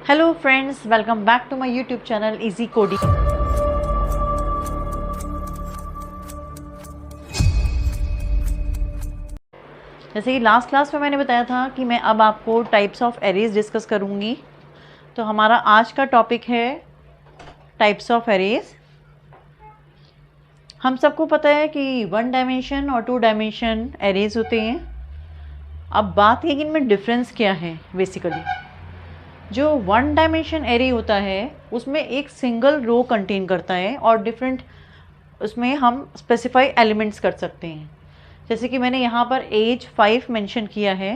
Hello friends, welcome back to my YouTube channel easy coding. जैसे कि last class में मैंने बताया था कि मैं अब आपको टाइप्स ऑफ एरेज डिस्कस करूंगी। तो हमारा आज का टॉपिक है टाइप्स ऑफ एरेज। हम सबको पता है कि 1 डायमेंशन और 2 डायमेंशन एरेज होते हैं। अब बात है कि इनमें डिफरेंस क्या है। बेसिकली जो 1 डायमेंशन एरे होता है उसमें एक सिंगल रो कंटेन करता है और डिफरेंट उसमें हम स्पेसिफाई एलिमेंट्स कर सकते हैं। जैसे कि मैंने यहाँ पर एज 5 मेंशन किया है।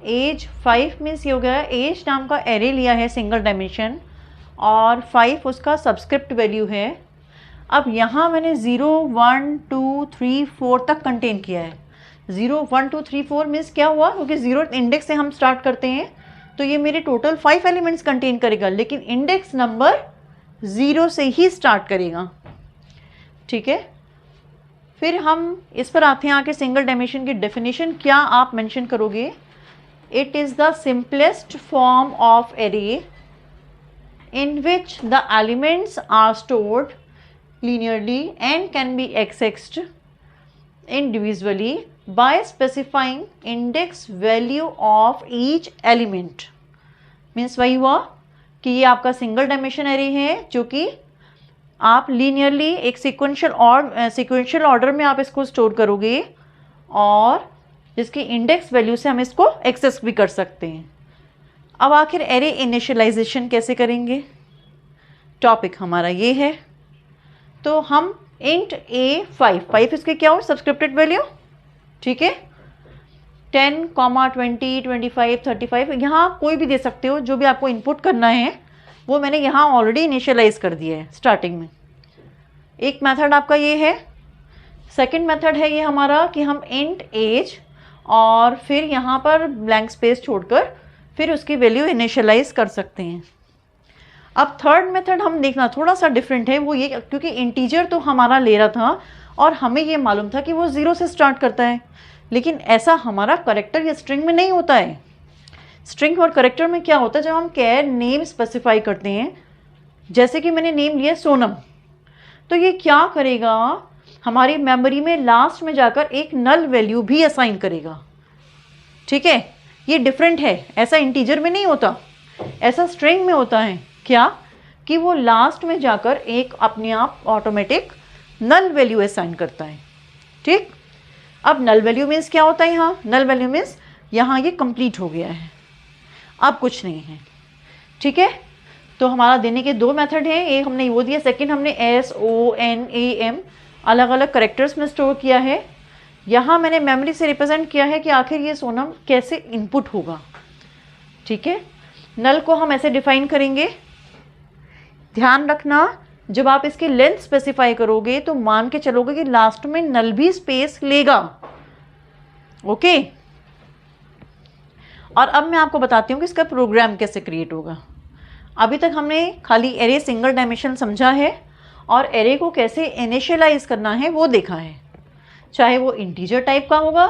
एज 5 मीन्स ये हो गया एज नाम का एरे लिया है सिंगल डायमेंशन और 5 उसका सब्सक्रिप्ट वैल्यू है। अब यहाँ मैंने 0 1 2 3 4 तक कंटेन किया है। 0 1 2 3 4 मीन्स क्या हुआ, क्योंकि 0 इंडेक्स से हम स्टार्ट करते हैं तो ये मेरे टोटल 5 एलिमेंट्स कंटेन करेगा, लेकिन इंडेक्स नंबर 0 से ही स्टार्ट करेगा। ठीक है, फिर हम इस पर आते हैं आके सिंगल डायमेंशन की डेफिनेशन क्या आप मेंशन करोगे। It is the simplest form of array in which the elements are stored linearly and can be accessed individually by specifying index value of each element। Means वही हुआ कि ये आपका single dimension array है जो कि आप लीनियरली एक सिक्वेंशियल ऑर्डर में आप इसको स्टोर करोगे और जिसकी इंडेक्स वैल्यू से हम इसको एक्सेस भी कर सकते हैं। अब आखिर एरे इनिशियलाइजेशन कैसे करेंगे, टॉपिक हमारा ये है। तो हम इंट ए 5 इसके क्या हो, सब्सक्रिप्टेड वैल्यू। ठीक है, 10, 20, 25, 35 यहाँ कोई भी दे सकते हो, जो भी आपको इनपुट करना है वो मैंने यहाँ ऑलरेडी इनिशियलाइज कर दिया है स्टार्टिंग में। एक मेथड आपका ये है। सेकंड मेथड है ये हमारा कि हम इंट एज और फिर यहाँ पर ब्लैंक स्पेस छोड़कर फिर उसकी वैल्यू इनिशियलाइज कर सकते हैं। अब थर्ड मेथड हम देखना थोड़ा सा डिफरेंट है। वो ये क्योंकि इंटीजर तो हमारा ले रहा था और हमें ये मालूम था कि वो 0 से स्टार्ट करता है, लेकिन ऐसा हमारा करेक्टर या स्ट्रिंग में नहीं होता है। स्ट्रिंग और करेक्टर में क्या होता है, जब हम कैर नेम स्पेसिफाई करते हैं, जैसे कि मैंने नेम लिया सोनम, तो ये क्या करेगा, हमारी मेमोरी में लास्ट में जाकर एक नल वैल्यू भी असाइन करेगा। ठीक है, ये डिफरेंट है, ऐसा इंटीजर में नहीं होता, ऐसा स्ट्रिंग में होता है। क्या कि वो लास्ट में जाकर एक अपने आप ऑटोमेटिक नल वैल्यू असाइन करता है। ठीक, अब नल वैल्यू मीन्स क्या होता है, यहाँ नल वैल्यू मीन्स यहाँ ये कंप्लीट हो गया है, अब कुछ नहीं है। ठीक है, तो हमारा देने के 2 मेथड हैं। एक हमने वो दिया, सेकंड हमने SONAM अलग अलग करेक्टर्स में स्टोर किया है। यहाँ मैंने मेमोरी से रिप्रेजेंट किया है कि आखिर ये सोनम कैसे इनपुट होगा। ठीक है, नल को हम ऐसे डिफाइन करेंगे। ध्यान रखना, जब आप इसकी लेंथ स्पेसिफाई करोगे तो मान के चलोगे कि लास्ट में नल भी स्पेस लेगा। ओके, और अब मैं आपको बताती हूँ कि इसका प्रोग्राम कैसे क्रिएट होगा। अभी तक हमने खाली एरे सिंगल डायमेंशन समझा है और एरे को कैसे इनिशियलाइज करना है वो देखा है, चाहे वो इंटीजर टाइप का होगा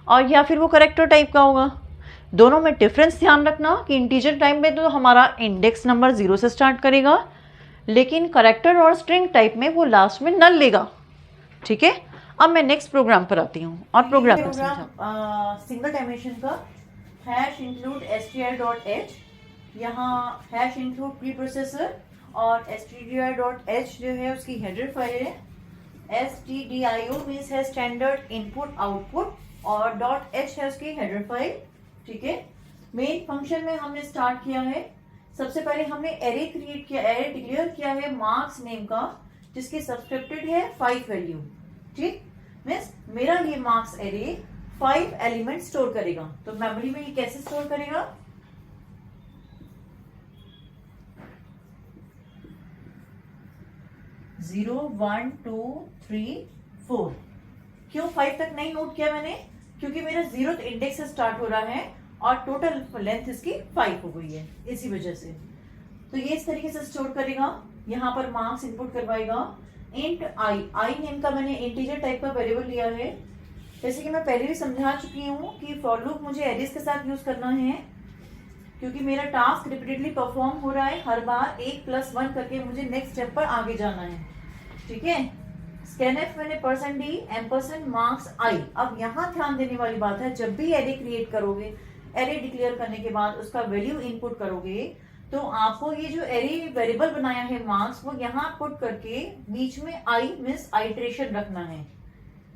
और या फिर वो करेक्टर टाइप का होगा। दोनों में डिफरेंस ध्यान रखना कि इंटीजर टाइप में तो हमारा इंडेक्स नंबर 0 से स्टार्ट करेगा, लेकिन करेक्टर और स्ट्रिंग टाइप में वो लास्ट में नल लेगा। ठीक है, अब मैं नेक्स्ट प्रोग्राम पर आती हूँ और प्रोग्राम सिंगल डायमेंशन का हैश इंक्लूड str.h, यहाँ हैश इंक्लूड प्री प्रोसेसर और stdio.h जो है उसकी हेडर फाइल है। stdio मीन्स है स्टैंडर्ड इनपुट आउटपुट और .h है उसकी हेडर फाइल। ठीक है, मेन फंक्शन में हमने स्टार्ट किया है। सबसे पहले हमने एरे क्रिएट किया, एरे डिक्लेयर किया है मार्क्स नेम का, जिसकी सब्सक्रिप्टेड है 5 वैल्यू। ठीक, मीन्स मेरा ये मार्क्स एरे 5 एलिमेंट स्टोर करेगा। तो मेमोरी में ये कैसे स्टोर करेगा, जीरो 1 2 3 4। क्यों 5 तक नहीं नोट किया मैंने, क्योंकि मेरा 0th इंडेक्स से स्टार्ट हो रहा है और टोटल लेंथ इसकी 5 हो गई है, इसी वजह से। तो ये इस तरीके से स्टोर करेगा। यहाँ पर मार्क्स इनपुट करवाएगा। इंट आई नेम का मैंने इंटीजर टाइप का वेरिएबल लिया है। जैसे कि मैं पहले भी समझा चुकी हूँ कि फॉर लूप मुझे एरेज के साथ यूज करना है। क्योंकि मेरा टास्क रिपीटेडली परफॉर्म हो रहा है, हर बार 1+1 करके मुझे नेक्स्ट स्टेप पर आगे जाना है। ठीक है, स्कैनएफ मैंने %d एम्परसेंड मार्क्स आई। अब यहाँ ध्यान देने वाली बात है, जब भी एरे क्रिएट करोगे, एरे डिक्लेयर करने के बाद उसका वैल्यू इनपुट करोगे, तो आपको ये जो एरे वेरिएबल बनाया है मार्क्स, वो यहाँ पुट करके बीच में आई मीन्स आइट्रेशन रखना है।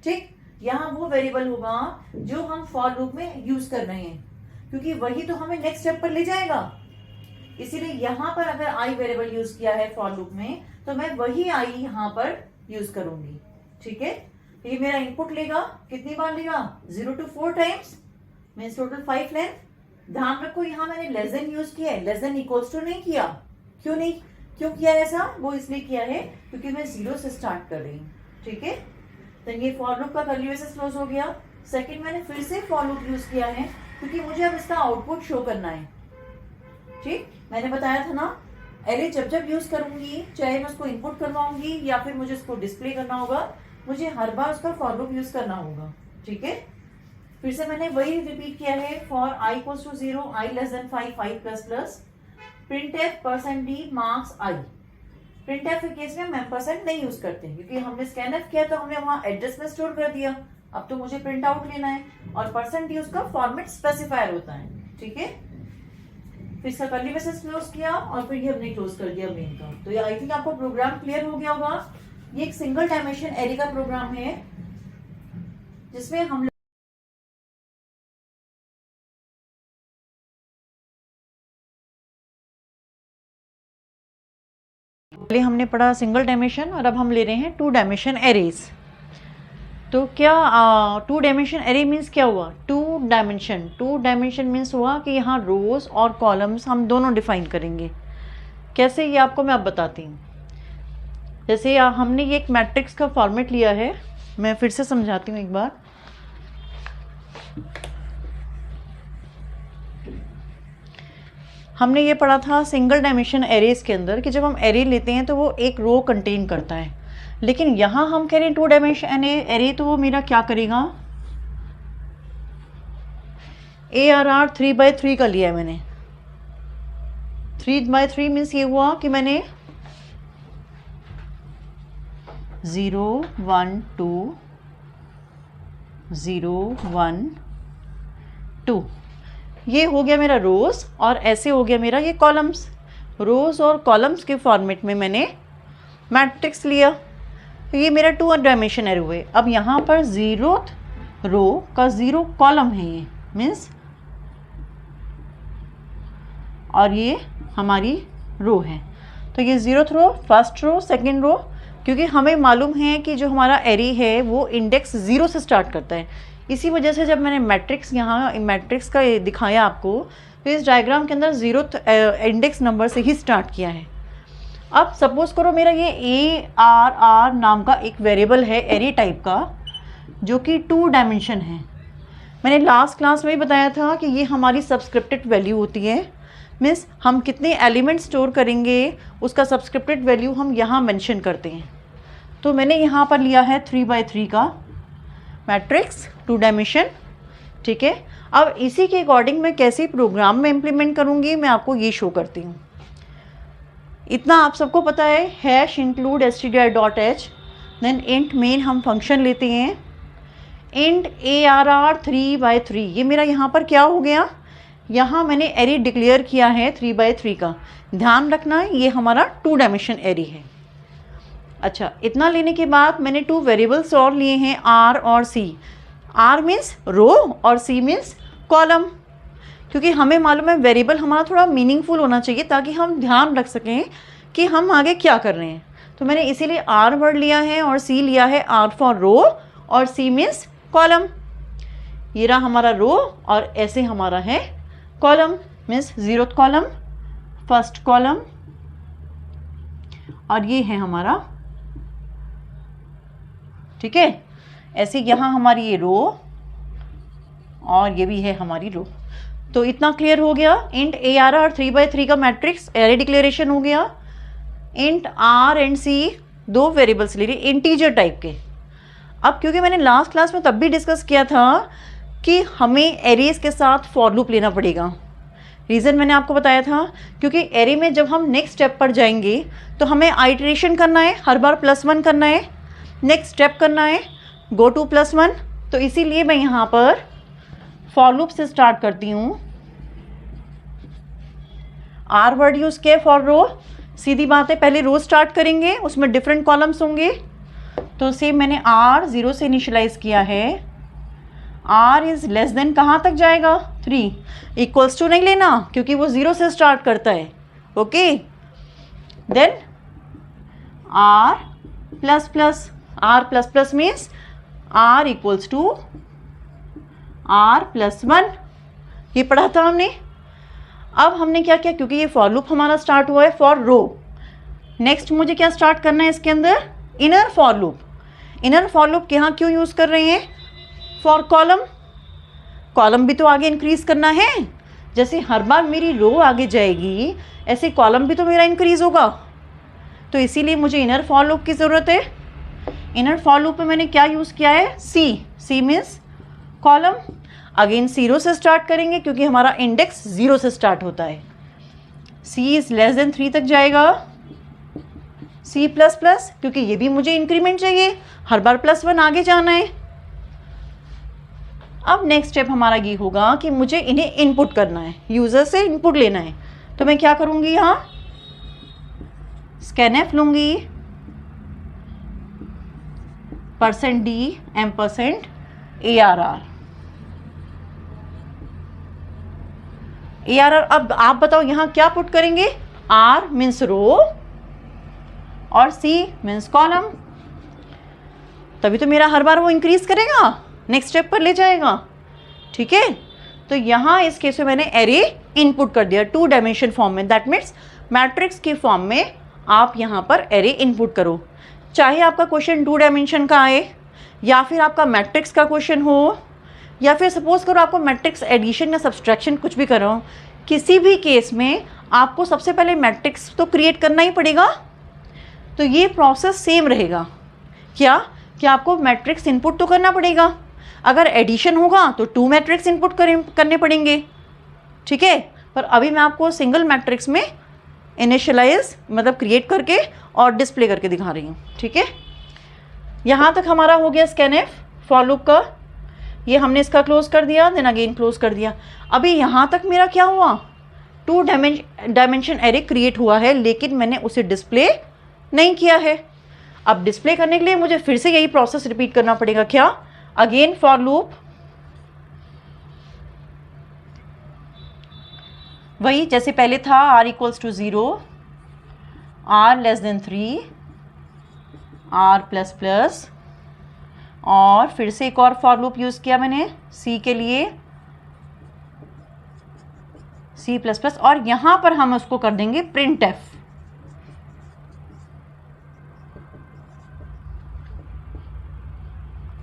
ठीक, यहाँ वो वेरिएबल होगा जो हम फॉर लूप में यूज कर रहे हैं, क्योंकि वही तो हमें नेक्स्ट स्टेप पर ले जाएगा। इसीलिए यहाँ पर अगर आई वेरिएबल यूज किया है फॉर लूप में, तो मैं वही आई यहाँ पर यूज करूंगी। ठीक है, ये मेरा इनपुट लेगा, कितनी बार लेगा, 0 to 4 times, means total 5 length. ध्यान रखो यहाँ मैंने लेस देन यूज किया है, लेस देन इक्वल्स टू नहीं किया। क्यों किया ऐसा, वो इसलिए किया है क्योंकि मैं 0 से स्टार्ट कर रही हूँ। ठीक है, तो ये फॉर लूप का कर्ली ब्रेसेस क्लोज हो गया। सेकंड, मैंने फिर से फॉर लूप यूज किया है क्योंकि मुझे अब इसका आउटपुट शो करना है। ठीक, मैंने बताया था ना, एरे जब जब यूज करूंगी, चाहे मैं उसको इनपुट करवाऊंगी या फिर मुझे उसको डिस्प्ले करना होगा, मुझे हर बार उसका फॉर लूप यूज करना होगा। ठीक है, फिर से मैंने वही रिपीट किया है, for i equals to 0, i less than 5, 5++, printf %d marks i। printf के केस में हम एम्परसेंड नहीं यूज करते क्योंकि हमने स्कैनएफ किया तो हमने वहां एड्रेस में स्टोर कर दिया। अब तो मुझे प्रिंट आउट लेना है, और %d उसका फॉर्मेट स्पेसिफायर होता है। ठीक है, फिर इसका कर्ली ब्रेसेस क्लोज किया और फिर ये हमने क्लोज कर दिया मेन का। तो ये आई थिंक आपको प्रोग्राम क्लियर हो गया होगा। ये एक सिंगल डायमेंशन एरे का प्रोग्राम है जिसमें हम पहले हमने पढ़ा सिंगल डायमेंशन और अब हम ले रहे हैं 2 डायमेंशन एरेज। तो क्या 2 डायमेंशन एरे मीन्स क्या हुआ, 2 डायमेंशन मीन्स हुआ कि यहाँ रोज और कॉलम्स हम दोनों डिफाइन करेंगे। कैसे, ये आपको मैं अब बताती हूँ। जैसे हमने ये एक मैट्रिक्स का फॉर्मेट लिया है, मैं फिर से समझाती हूँ एक बार। हमने ये पढ़ा था सिंगल डायमेंशन एरेज के अंदर कि जब हम एरे लेते हैं तो वो एक रो कंटेन करता है, लेकिन यहाँ हम कह रहे हैं 2 डायमेंशन एरे, तो वो मेरा क्या करेगा, ARR 3x3 का लिया है मैंने। 3x3 मीन्स ये हुआ कि मैंने 0 1 2 0 1 2, ये हो गया मेरा रोज, और ऐसे हो गया मेरा ये कॉलम्स। रोज और कॉलम्स के फॉर्मेट में मैंने मैट्रिक्स लिया, तो ये मेरा 2 डायमेंशन एरे हुए। अब यहाँ पर 0th रो का 0 कॉलम है ये मीन्स, और ये हमारी रो है। तो ये 0th रो, फर्स्ट रो, सेकंड रो, क्योंकि हमें मालूम है कि जो हमारा एरे है वो इंडेक्स 0 से स्टार्ट करता है। इसी वजह से जब मैंने मैट्रिक्स यहाँ मैट्रिक्स का दिखाया आपको, तो इस डायग्राम के अंदर 0th इंडेक्स नंबर से ही स्टार्ट किया है। अब सपोज करो मेरा ये ARR नाम का एक वेरिएबल है एरे टाइप का, जो कि 2 डायमेंशन है। मैंने लास्ट क्लास में भी बताया था कि ये हमारी सब्सक्रिप्टेड वैल्यू होती है, मीन्स हम कितने एलिमेंट स्टोर करेंगे उसका सब्सक्रिप्टेड वैल्यू हम यहाँ मेंशन करते हैं। तो मैंने यहाँ पर लिया है 3x3 का मैट्रिक्स 2 डायमेंशन। ठीक है, अब इसी के अकॉर्डिंग मैं कैसे प्रोग्राम में इम्प्लीमेंट करूँगी मैं आपको ये शो करती हूँ। इतना आप सबको पता है, #include stdio.h, then int main हम फंक्शन लेते हैं, int ARR 3x3। ये मेरा यहाँ पर क्या हो गया, यहाँ मैंने एरे डिक्लेयर किया है 3x3 का। ध्यान रखना ये हमारा 2 डायमेंशन एरे है। अच्छा, इतना लेने के बाद मैंने 2 वेरिएबल्स और लिए हैं, R और C। R मीन्स रो और C मीन्स कॉलम, क्योंकि हमें मालूम है वेरिएबल हमारा थोड़ा मीनिंगफुल होना चाहिए ताकि हम ध्यान रख सकें कि हम आगे क्या कर रहे हैं। तो मैंने इसीलिए R वर्ड लिया है और C लिया है, R फॉर रो और C मीन्स कॉलम। ये रहा हमारा रो और ऐसे हमारा है column, means 0th column, first column, और ये है हमारा। ठीक है, ऐसे यहाँ हमारी ये रो और ये भी है हमारी रो। तो इतना क्लियर हो गया। इंट ARR 3x3 का मैट्रिक्स एरे डिक्लेरेशन हो गया। Int R and C 2 variables ले रही इंटीजर टाइप के। अब क्योंकि मैंने लास्ट क्लास में तब भी डिस्कस किया था कि हमें एरेज के साथ फॉर लूप लेना पड़ेगा, रीज़न मैंने आपको बताया था क्योंकि एरे में जब हम नेक्स्ट स्टेप पर जाएंगे तो हमें आइटरेशन करना है, हर बार +1 करना है, नेक्स्ट स्टेप करना है, गो टू +1। तो इसीलिए मैं यहाँ पर फॉर लूप से स्टार्ट करती हूँ। आर वर्ड यूज़ किया फॉर रो, सीधी बात है, पहले रो स्टार्ट करेंगे, उसमें डिफरेंट कॉलम्स होंगे। तो सेम मैंने आर 0 से इनिशियलाइज किया है। आर इज़ लेस देन कहाँ तक जाएगा? 3 इक्वल्स टू नहीं लेना क्योंकि वो 0 से स्टार्ट करता है। Okay, then r plus plus, r plus plus means r equals to r +1। ये पढ़ा था हमने। अब हमने क्या किया, क्योंकि ये फॉर लूप हमारा स्टार्ट हुआ है फॉर रो, नेक्स्ट मुझे क्या स्टार्ट करना है इसके अंदर? Inner for loop. Inner for loop यहाँ क्यों यूज़ कर रहे हैं? For column. कॉलम भी तो आगे इंक्रीज़ करना है, जैसे हर बार मेरी रो आगे जाएगी ऐसे कॉलम भी तो मेरा इंक्रीज़ होगा। तो इसीलिए मुझे इनर फॉर लूप की ज़रूरत है। इनर फॉर लूप में मैंने क्या यूज़ किया है? C means column. अगेन 0 से स्टार्ट करेंगे क्योंकि हमारा इंडेक्स 0 से स्टार्ट होता है। सी इज़ लेस देन 3 तक जाएगा। सी प्लस प्लस, क्योंकि ये भी मुझे इंक्रीमेंट चाहिए, हर बार +1 आगे जाना है। अब नेक्स्ट स्टेप हमारा ये होगा कि मुझे इन्हें इनपुट करना है, यूज़र से इनपुट लेना है। तो मैं क्या करूँगी, यहाँ स्कैनएफ लूँगी, %d %ARR। ARR, अब आप बताओ यहाँ क्या पुट करेंगे? R मीन्स रो और C मीन्स कॉलम। तभी तो मेरा हर बार वो इंक्रीज करेगा, नेक्स्ट स्टेप पर ले जाएगा। ठीक है, तो यहाँ इस केस में मैंने एरे इनपुट कर दिया 2 डायमेंशन फॉर्म में। दैट मीन्स मैट्रिक्स के फॉर्म में आप यहाँ पर एरे इनपुट करो, चाहे आपका क्वेश्चन 2 डायमेंशन का आए या फिर आपका मैट्रिक्स का क्वेश्चन हो, या फिर सपोज करो आपको मैट्रिक्स एडिशन या सब्सट्रैक्शन कुछ भी करो, किसी भी केस में आपको सबसे पहले मैट्रिक्स तो क्रिएट करना ही पड़ेगा। तो ये प्रोसेस सेम रहेगा। क्या कि आपको मैट्रिक्स इनपुट तो करना पड़ेगा। अगर एडिशन होगा तो 2 मैट्रिक्स इनपुट करने पड़ेंगे। ठीक है, पर अभी मैं आपको सिंगल मैट्रिक्स में इनिशियलाइज मतलब क्रिएट करके और डिस्प्ले करके दिखा रही हूँ। ठीक है, यहाँ तक हमारा हो गया स्कैनएफ फॉर लूप का। ये हमने इसका क्लोज कर दिया, देन अगेन क्लोज कर दिया। अभी यहाँ तक मेरा क्या हुआ? 2 डायमेंशन एरे क्रिएट हुआ है, लेकिन मैंने उसे डिस्प्ले नहीं किया है। अब डिस्प्ले करने के लिए मुझे फिर से यही प्रोसेस रिपीट करना पड़ेगा। क्या? अगेन फॉर लूप, वही जैसे पहले था, r equals to 0, r less than 3, r plus plus, और फिर से एक और फॉर लूप यूज़ किया मैंने c के लिए, c प्लस प्लस, और यहाँ पर हम उसको कर देंगे प्रिंट एफ।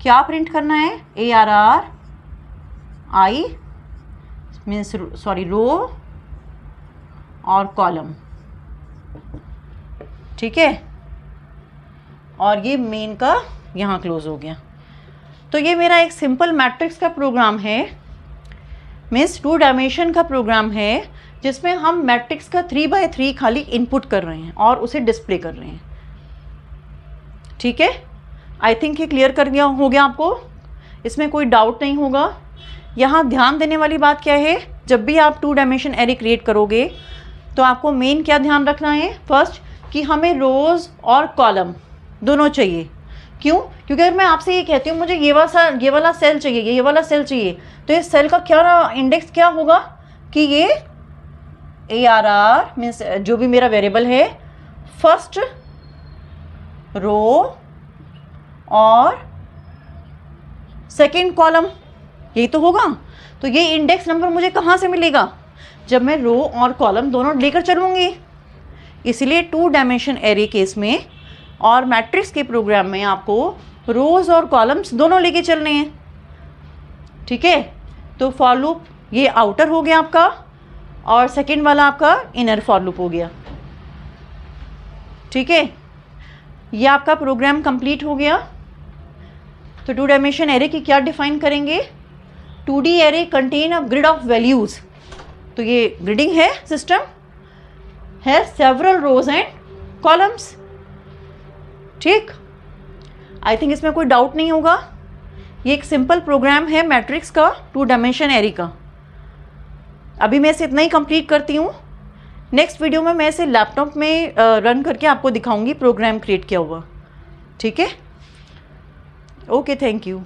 क्या प्रिंट करना है? ARR I मीन्स सॉरी रो और कॉलम। ठीक है, और ये मेन का यहाँ क्लोज हो गया। तो ये मेरा एक सिंपल मैट्रिक्स का प्रोग्राम है, मीन्स 2 डायमेंशन का प्रोग्राम है, जिसमें हम मैट्रिक्स का 3x3 खाली इनपुट कर रहे हैं और उसे डिस्प्ले कर रहे हैं। ठीक है, आई थिंक ये क्लियर कर गया हो गया आपको, इसमें कोई डाउट नहीं होगा। यहाँ ध्यान देने वाली बात क्या है, जब भी आप 2 डायमेंशन एरे क्रिएट करोगे तो आपको मेन क्या ध्यान रखना है? फर्स्ट कि हमें रोज़ और कॉलम दोनों चाहिए। क्यों? क्योंकि अगर मैं आपसे ये कहती हूँ मुझे ये वाला सेल चाहिए, ये वाला सेल चाहिए, तो इस सेल का क्या इंडेक्स क्या होगा कि ये ARR मीन्स जो भी मेरा वेरिएबल है, फर्स्ट रो और सेकेंड कॉलम, यही तो होगा। तो ये इंडेक्स नंबर मुझे कहाँ से मिलेगा? जब मैं रो और कॉलम दोनों लेकर चलूँगी। इसलिए 2 डायमेंशन एरे केस में और मैट्रिक्स के प्रोग्राम में आपको रोज़ और कॉलम्स दोनों लेके चलने हैं। ठीक है, तो फॉर लूप ये आउटर हो गया आपका, और सेकेंड वाला आपका इनर फॉर लूप हो गया। ठीक है, ये आपका प्रोग्राम कंप्लीट हो गया। तो 2 डायमेंशन एरे की क्या डिफाइन करेंगे? 2D array contain a grid of values. तो ये ग्रिडिंग है सिस्टम, है सेवरल रोज एंड कॉलम्स। ठीक, आई थिंक इसमें कोई डाउट नहीं होगा। ये एक सिंपल प्रोग्राम है मैट्रिक्स का, 2 डायमेंशन एरे का। अभी मैं इसे इतना ही कंप्लीट करती हूँ। नेक्स्ट वीडियो में मैं इसे लैपटॉप में रन करके आपको दिखाऊंगी प्रोग्राम क्रिएट किया हुआ। ठीक है, ओके, थैंक यू।